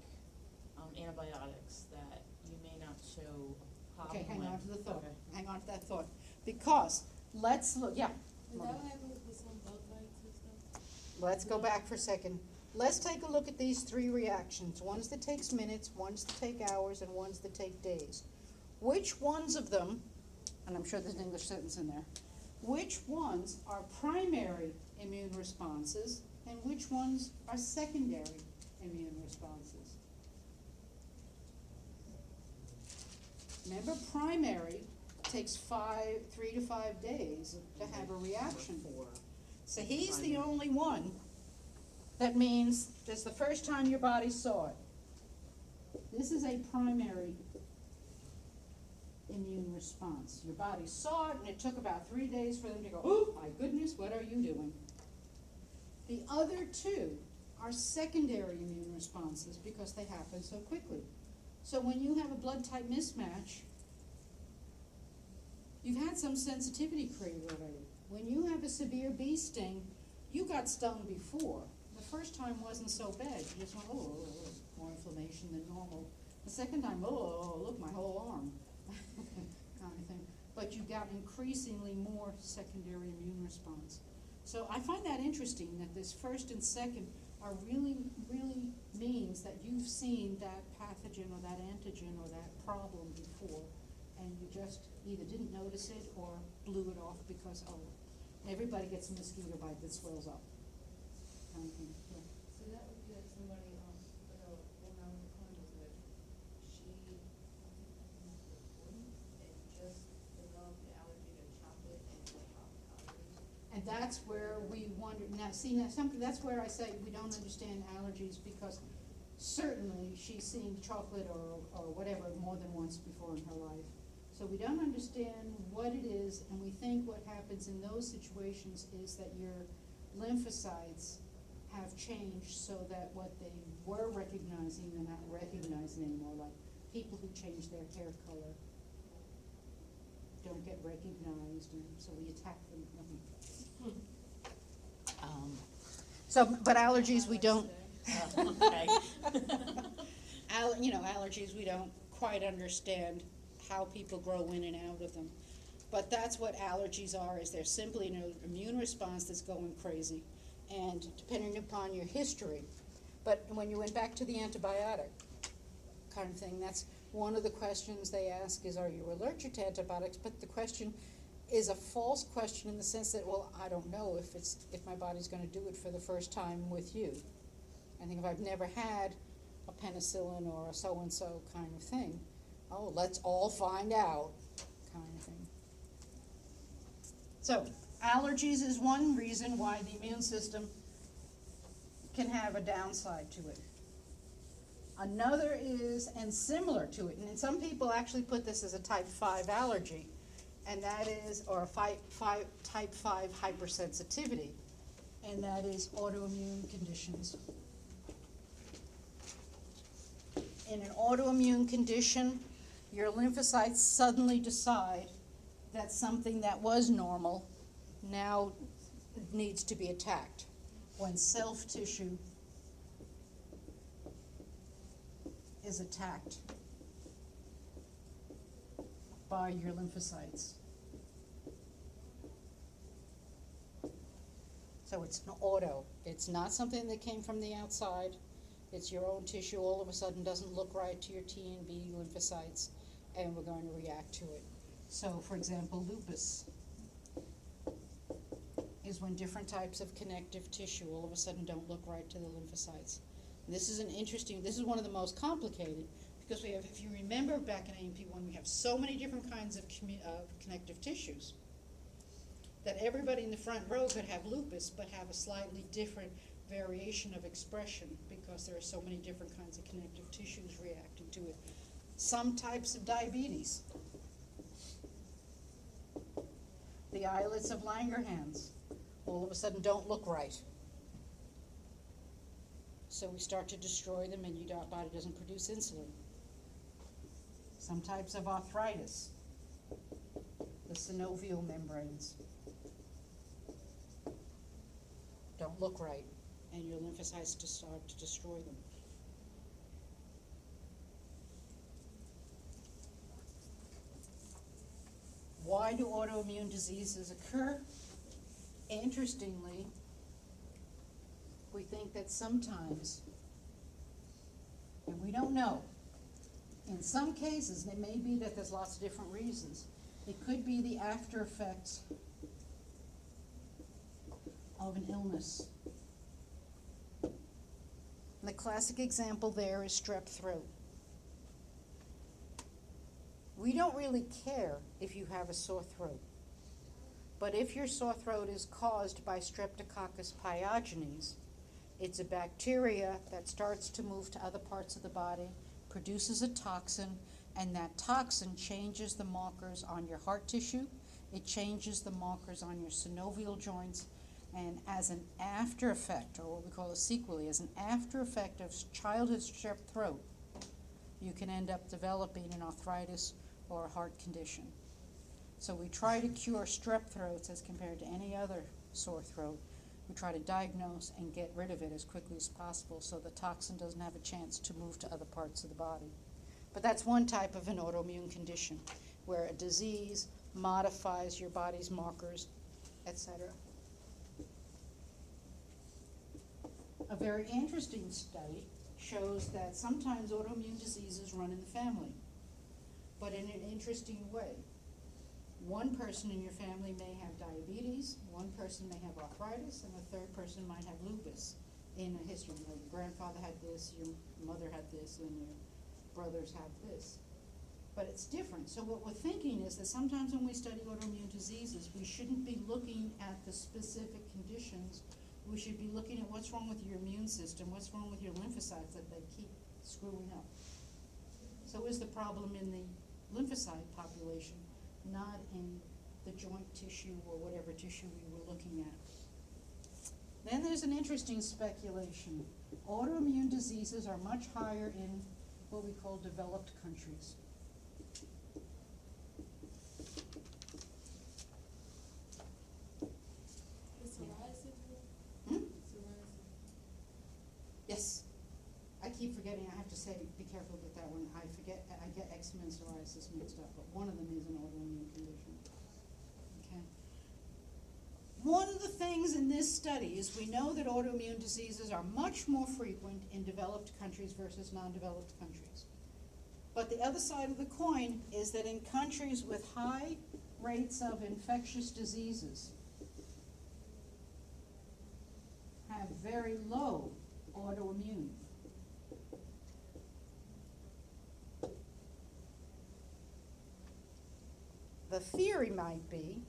Speaker 2: antibiotics that you may not show a problem
Speaker 1: Okay, hang
Speaker 2: with?
Speaker 1: on to the thought.
Speaker 2: Okay.
Speaker 1: Hang on to that thought. Because, let's look, yeah.
Speaker 5: Is that what happened with some bug bites and stuff?
Speaker 1: Let's go back for a second. Let's take a look at these 3 reactions. Ones that takes minutes, ones that take hours, and ones that take days. Which ones of them, and I'm sure there's an English sentence in there, which ones are primary immune responses and which ones are secondary immune responses? Remember, primary takes 3 to 5 days to have a reaction. So he's the only one that means this is the first time your body saw it. This is a primary immune response. Your body saw it and it took about 3 days for them to go, oh my goodness, what are you doing? The other 2 are secondary immune responses because they happen so quickly. So when you have a blood type mismatch, you've had some sensitivity created already. When you have a severe bee sting, you got stung before. The first time wasn't so bad. You just went, oh, more inflammation than normal. The second time, oh, look, my whole arm, kind of thing. But you got increasingly more secondary immune response. So I find that interesting that this first and second are really means that you've seen that pathogen or that antigen or that problem before, and you just either didn't notice it or blew it off because, oh, everybody gets a mosquito bite that swells up. Kind of thing. Yeah.
Speaker 5: So that would be like somebody, like a woman I was with, she, and just developed an allergy to chocolate and like calories.
Speaker 1: And that's where we wonder, now see, that's where I say we don't understand allergies because certainly she's seen chocolate or whatever more than once before in her life. So we don't understand what it is, and we think what happens in those situations is that your lymphocytes have changed so that what they were recognizing, they're not recognizing anymore. Like people who change their hair color don't get recognized, and so we attack them. But allergies, we don't.
Speaker 2: Okay.
Speaker 1: Allergies, we don't quite understand how people grow in and out of them. But that's what allergies are, is they're simply an immune response that's going crazy. And depending upon your history, but when you went back to the antibiotic kind of thing, that's one of the questions they ask is, are you allergic to antibiotics? But the question is a false question in the sense that, well, I don't know if my body's gonna do it for the first time with you. I think if I've never had a penicillin or a so-and-so kind of thing, oh, let's all find out kind of thing. So, allergies is one reason why the immune system can have a downside to it. Another is, and similar to it, and some people actually put this as a type 5 allergy, and that is, or a type 5 hypersensitivity, and that is autoimmune conditions. In an autoimmune condition, your lymphocytes suddenly decide that something that was normal now needs to be attacked. When self-tissue is attacked by your lymphocytes. So it's an auto. It's not something that came from the outside. It's your own tissue all of a sudden doesn't look right to your T and B lymphocytes, and we're going to react to it. So, for example, lupus is when different types of connective tissue all of a sudden don't look right to the lymphocytes. This is this is one of the most complicated, because we have, if you remember back in AMP1, we have so many different kinds of connective tissues that everybody in the front row could have lupus but have a slightly different variation of expression because there are so many different kinds of connective tissues reacting to it. Some types of diabetes. The islets of Langerhans all of a sudden don't look right. So we start to destroy them and your body doesn't produce insulin. Some types of arthritis, the synovial membranes, don't look right, and your lymphocytes start to destroy them. Why do autoimmune diseases occur? Interestingly, we think that sometimes, and we don't know, in some cases, it may be that there's lots of different reasons. It could be the after effects of an illness. And the classic example there is strep throat. We don't really care if you have a sore throat. But if your sore throat is caused by Streptococcus pyogenes, it's a bacteria that starts to move to other parts of the body, produces a toxin, and that toxin changes the markers on your heart tissue, it changes the markers on your synovial joints, and as an after effect, or what we call a sequelae, as an after effect of childhood strep throat, you can end up developing an arthritis or a heart condition. So we try to cure strep throats as compared to any other sore throat. We try to diagnose and get rid of it as quickly as possible so the toxin doesn't have a chance to move to other parts of the body. But that's one type of an autoimmune condition, where a disease modifies your body's markers, etc. A very interesting study shows that sometimes autoimmune diseases run in the family, but in an interesting way. One person in your family may have diabetes, one person may have arthritis, and a third person might have lupus in a history. You know, your grandfather had this, your mother had this, and your brothers have this. But it's different. So what we're thinking is that sometimes when we study autoimmune diseases, we shouldn't be looking at the specific conditions. We should be looking at what's wrong with your immune system, what's wrong with your lymphocytes that they keep screwing up. So is the problem in the lymphocyte population, not in the joint tissue or whatever tissue we were looking at? Then there's an interesting speculation. Autoimmune diseases are much higher in what we call developed countries.
Speaker 5: The psoriasis
Speaker 1: Hmm?
Speaker 5: Psoriasis.
Speaker 1: Yes. I keep forgetting, I have to say, be careful with that one. I forget, I get eczema and psoriasis mixed up, but one of them is an autoimmune condition. Okay. One of the things in this study is we know that autoimmune diseases are much more frequent in developed countries versus non-developed countries. But the other side of the coin is that in countries with high rates of infectious diseases have very low autoimmune. The theory might be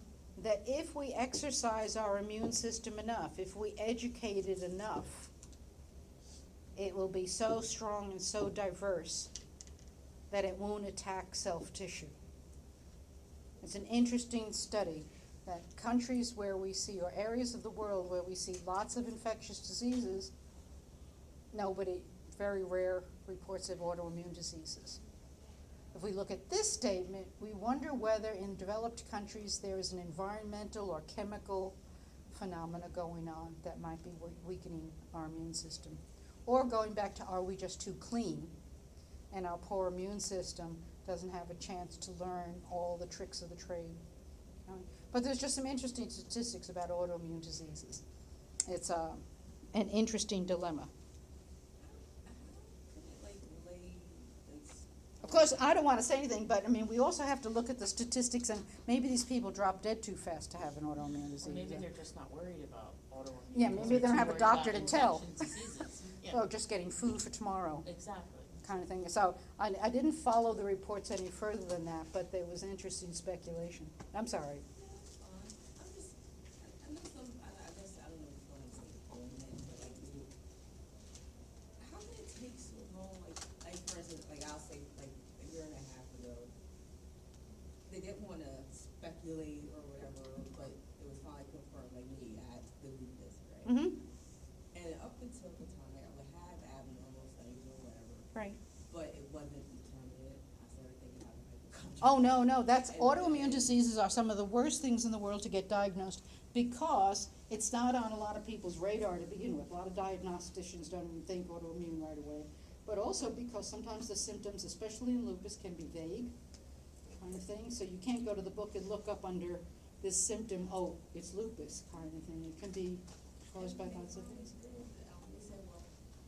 Speaker 1: that if we exercise our immune system enough, if we educate it enough, it will be so strong and so diverse that it won't attack self-tissue. It's an interesting study that countries where we see, or areas of the world where we see lots of infectious diseases, nobody, very rare reports of autoimmune diseases. If we look at this statement, we wonder whether in developed countries there is an environmental or chemical phenomena going on that might be weakening our immune system. Or going back to, are we just too clean and our poor immune system doesn't have a chance to learn all the tricks of the trade. But there's just some interesting statistics about autoimmune diseases. It's an interesting dilemma. Of course, I don't want to say anything, but I mean, we also have to look at the statistics, and maybe these people drop dead too fast to have an autoimmune disease.
Speaker 2: Or maybe they're just not worried about autoimmune.
Speaker 1: Yeah,
Speaker 2: disease.
Speaker 1: maybe they don't
Speaker 2: They're
Speaker 1: have a
Speaker 2: too
Speaker 1: doctor
Speaker 2: worried
Speaker 1: to
Speaker 2: about
Speaker 1: tell.
Speaker 2: infectious diseases. Yeah,
Speaker 1: Oh, just getting food for tomorrow,
Speaker 2: exactly.
Speaker 1: kind of thing. So I didn't follow the reports any further than that, but there was interesting speculation. I'm sorry.
Speaker 5: I'm just, I know some, I guess, I don't know if it's going to say men, but like, how did it take so long, like for instance, like I'll say, like a year and a half ago, they didn't want to speculate or whatever, but it was finally confirmed, like me, I had the lupus, right?
Speaker 1: Mm-hmm.
Speaker 5: And up until the time, like, I would have abnormal things or whatever,
Speaker 1: Right.
Speaker 5: but it wasn't determinate. I started thinking about hypochondria.
Speaker 1: Oh, no, that's,
Speaker 5: And-
Speaker 1: autoimmune diseases are some of the worst things in the world to get diagnosed because it's not on a lot of people's radar to begin with. A lot of diagnosticians don't even think autoimmune right away. But also because sometimes the symptoms, especially in lupus, can be vague, kind of thing. So you can't go to the book and look up under this symptom, oh, it's lupus, kind of thing. It can be caused by lots of things.
Speaker 5: They said, well,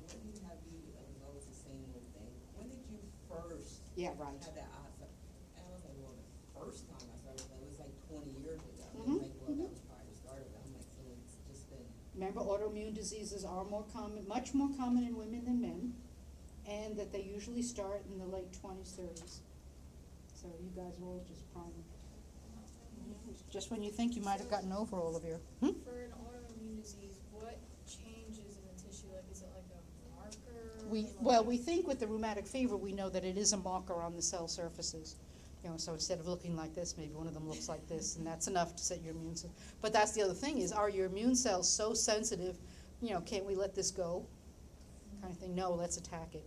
Speaker 5: when you have the, I was the same old thing. When did you first
Speaker 1: Yeah, right.
Speaker 5: have that onset? And I was like, well, the first time I started, that was like 20 years ago.
Speaker 1: Mhm,
Speaker 5: Like, well,
Speaker 1: mhm.
Speaker 5: that was probably the start of it. I'm like, so it's just been.
Speaker 1: Remember, autoimmune diseases are more common, much more common in women than men, and that they usually start in the late 20s, 30s. So you guys are all just prime. Just when you think you might have gotten over all of your.
Speaker 4: For an autoimmune disease, what changes in the tissue? Like, is it like a marker?
Speaker 1: Well, we think with the rheumatic fever, we know that it is a marker on the cell surfaces. You know, so instead of looking like this, maybe one of them looks like this, and that's enough to set your immune system. But that's the other thing is, are your immune cells so sensitive, you know, can't we let this go? Kind of thing, no, let's attack it.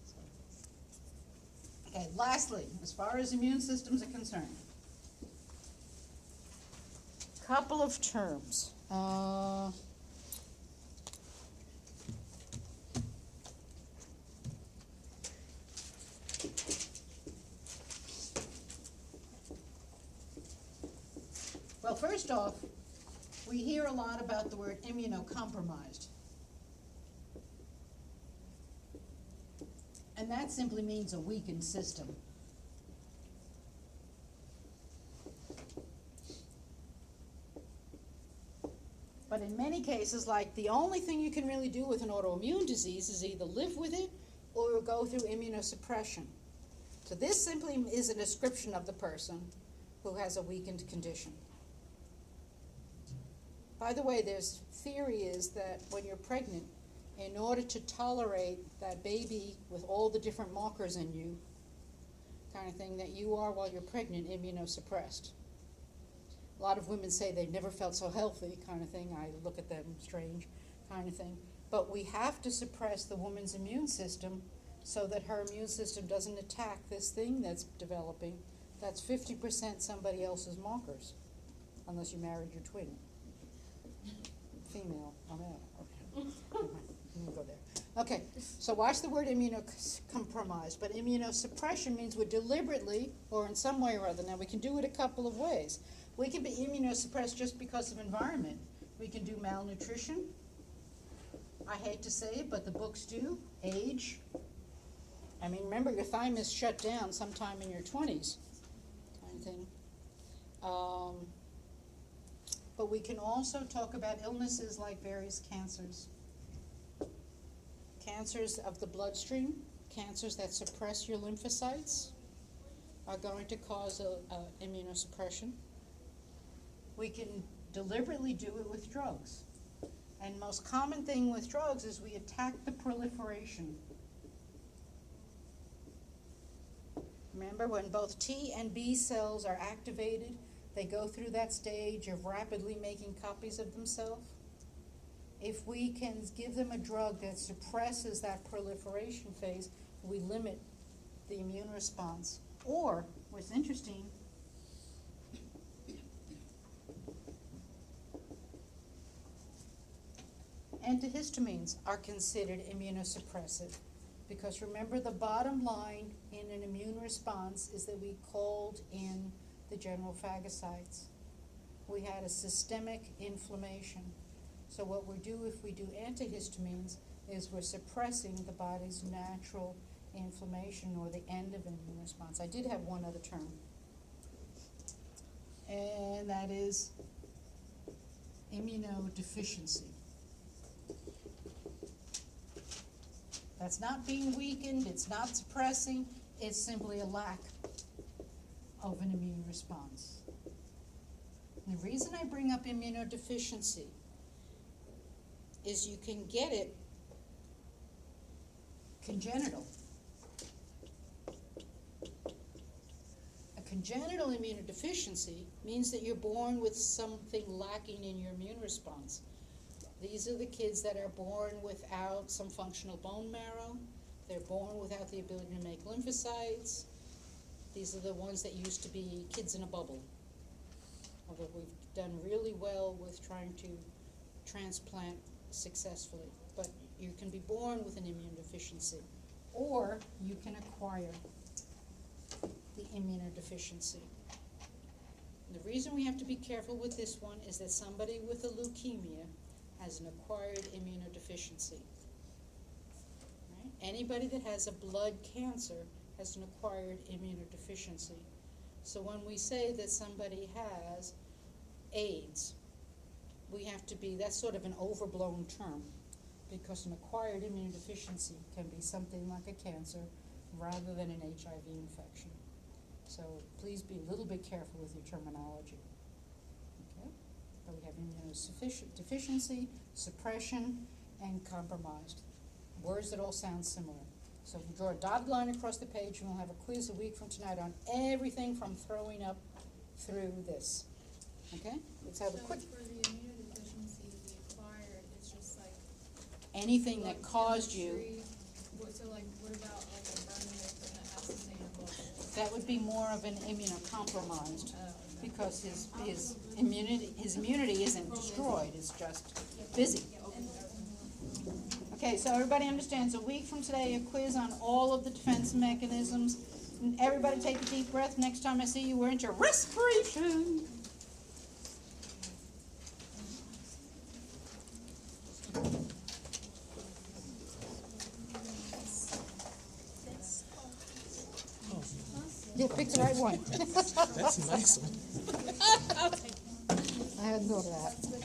Speaker 1: So. Okay, lastly, as far as immune systems are concerned, couple of terms. Well, first off, we hear a lot about the word immunocompromised. And that simply means a weakened system. But in many cases, like the only thing you can really do with an autoimmune disease is either live with it or go through immunosuppression. So this simply is a description of the person who has a weakened condition. By the way, there's theory is that when you're pregnant, in order to tolerate that baby with all the different markers in you, kind of thing, that you are, while you're pregnant, immunosuppressed. A lot of women say they've never felt so healthy, kind of thing. I look at them strange, kind of thing. But we have to suppress the woman's immune system so that her immune system doesn't attack this thing that's developing. That's 50% somebody else's markers, unless you married your twin. Female, oh no, okay. We won't go there. Okay, so watch the word immunocompromised, but immunosuppression means we're deliberately, or in some way or other, now we can do it a couple of ways. We can be immunosuppressed just because of environment. We can do malnutrition. I hate to say it, but the books do. Age. I mean, remember, your thymus shut down sometime in your 20s, kind of thing. But we can also talk about illnesses like various cancers. Cancers of the bloodstream, cancers that suppress your lymphocytes are going to cause immunosuppression. We can deliberately do it with drugs. And most common thing with drugs is we attack the proliferation. Remember, when both T and B cells are activated, they go through that stage of rapidly making copies of themselves. If we can give them a drug that suppresses that proliferation phase, we limit the immune response. Or, what's interesting, antihistamines are considered immunosuppressive, because remember, the bottom line in an immune response is that we called in the general phagocytes. We had a systemic inflammation. So what we do if we do antihistamines is we're suppressing the body's natural inflammation or the end of an immune response. I did have one other term, and that is immunodeficiency. That's not being weakened, it's not suppressing, it's simply a lack of an immune response. And the reason I bring up immunodeficiency is you can get it congenital. A congenital immunodeficiency means that you're born with something lacking in your immune response. These are the kids that are born without some functional bone marrow. They're born without the ability to make lymphocytes. These are the ones that used to be kids in a bubble. Although we've done really well with trying to transplant successfully. But you can be born with an immune deficiency, or you can acquire the immunodeficiency. The reason we have to be careful with this one is that somebody with a leukemia has an acquired immunodeficiency. Right? Anybody that has a blood cancer has an acquired immunodeficiency. So when we say that somebody has AIDS, we have to be, that's sort of an overblown term, because an acquired immunodeficiency can be something like a cancer rather than an HIV infection. So please be a little bit careful with your terminology. Okay? But we have immunodeficiency, suppression, and compromised. Words that all sound similar. So we draw a dotted line across the page, and we'll have a quiz a week from tonight on everything from throwing up through this. Okay? Let's have a quick.
Speaker 4: So for the immunodeficiency, the acquired, it's just like
Speaker 1: Anything that caused you,
Speaker 4: chemistry. So like, what about like a burn victim that has to stay in a bubble?
Speaker 1: that would be more of an immunocompromised, because his immunity isn't destroyed, it's just busy. Okay, so everybody understands, a week from today, a quiz on all of the defense mechanisms. And everybody take a deep breath. Next time I see you, we're into respiration. Yeah, pick the right one.
Speaker 6: That's a nice one.
Speaker 1: I hadn't thought of that.